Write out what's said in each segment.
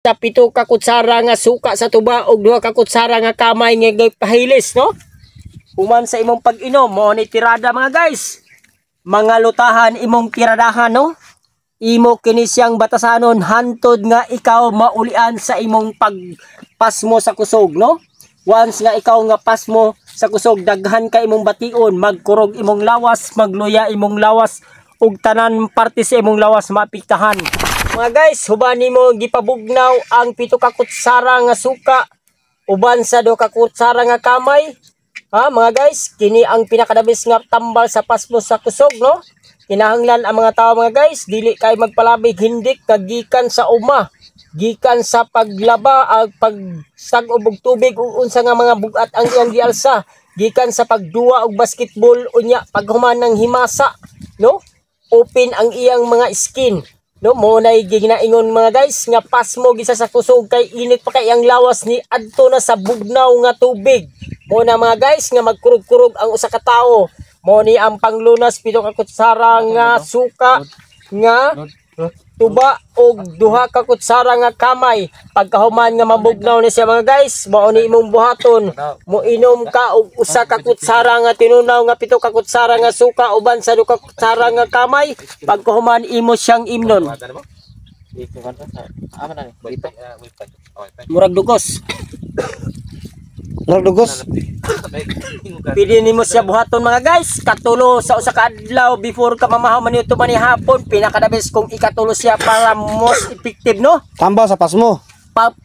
Sa 7 ka kutsara nga suka sa tuba ug 2 ka kutsara nga kamay nga pahilis, no? Human sa imong pag-inom mo ni tirada mga guys. Mga lutahan imong tiradahan, no? Imo kini siyang batasanon hantod nga ikaw maulian sa imong pagpasmo sa kusog, no? Once nga ikaw nga pasmo sa kusog, daghan ka imong bation, magkurog imong lawas, magluya imong lawas ug tanan parte sa imong lawas maapektahan. Mga guys, huban nimo gipabugnaw ang 7 ka kutsara nga suka uban sa 2 ka kutsara nga kamay. Ha, mga guys, kini ang pinakadabis nga tambal sa pasmo sa kusog, no? Kinahanglan ang mga tao mga guys, dili kay magpalabig hindik kagikan sa uma, gikan sa paglaba ag pagsag-ob og tubig ug unsa nga mga bugat ang iyang gialsa, gikan sa pagduwa og basketball unya paghuman ng himasa, no? Open ang iyang mga skin. No, mo nay ginaingon mga guys nga pasmo gisa sa kusog kay init pa kay ang lawas ni adto na sa bugnaw nga tubig. Mo na mga guys nga magkurog-kurog ang usa ka tawo. Mo ni ang panglunas 7 ka kutsara nga suka nga tuba og 2 ka kutsara nga kamay. Pagkahuman nga mabugnaw ni siya mga guys, mao ni imong buhaton. Mo inom ka og 1 ka kutsara nga tinunaw nga 7 ka kutsara nga suka uban sa 2 ka kutsara nga kamay. Pagkahuman imo siyang imnon. Murag dugos. Murag dugos. Pili nimo siya buhaton mga guys, katulo sa usa ka adlaw before ka mamahaw man ito man hapon, pinakadabis kung ikatulo siya para most effective, no? Tambal sa pasmo.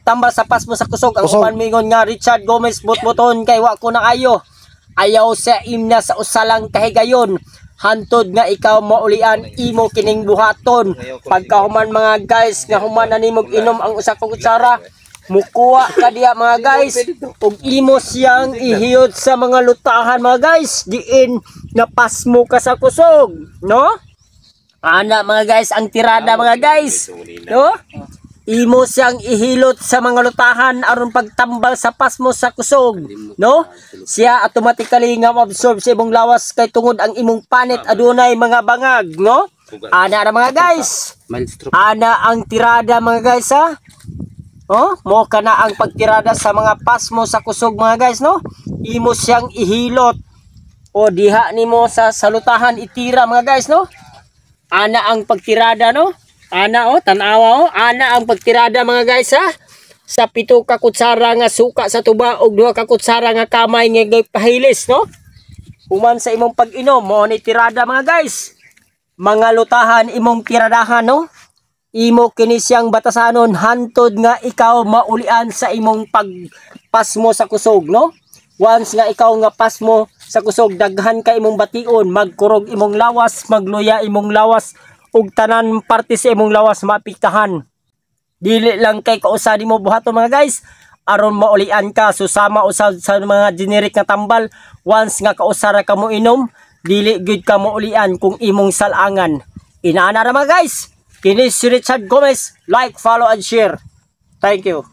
Tambal sa pasmo sa kusog. Ang uban mingon nga Richard Gomez bot-boton kay wa ko na ayaw sa imna sa usa lang kahigayon. Hantod nga ikaw maulian imo kining buhaton. Pagkahuman mga guys nga human na nimog inom ang usa ka kutsara, mukuha ka diya mga guys ug imo siyang ihiyot sa mga lutahan mga guys, diin na pasmo ka sa kusog, no? Ana mga guys ang tirada mga guys, no? Imo siyang ihilot sa mga lutahan aron pagtambal sa pasmo sa kusog, no? Siya automatically nga absorb sa imong lawas kay tungod ang imong panit adunay mga bangag, no? Ana na mga guys. Ana ang tirada mga guys, ha? Oh, mo kana ang pagtirada sa mga pasmo sa kusog mga guys, no? Imo siyang ihilot o diha nimo sa salutahan itira mga guys, no? Ana ang pagtirada, no? Ana tan-awa ana ang pagtirada mga guys, ha? Sa 7 ka kutsara nga suka sa tuba ug 2 ka kutsara nga kamay nga pahilis, no? Human sa imong pag-inom mo ni tirada mga guys. Mga lutahan imong tiradahan, no? Imo kini siyang batasanon hantod nga ikaw maulian sa imong pagpasmo sa kusog, no? Once nga ikaw nga pasmo sa kusog, daghan ka imong bation, magkurog imong lawas, magluya imong lawas ug tanan parte sa imong lawas maapektahan. Dili lang kay kausa nimo buhaton mga guys aron maulian ka, susama usab sa mga generic nga tambal. Once nga kausara ka mo inom, dili gyud ka maulian kung imong salangan. Inaana ra mga guys. Kini si Richard Gomez. Like, follow, and share. Thank you.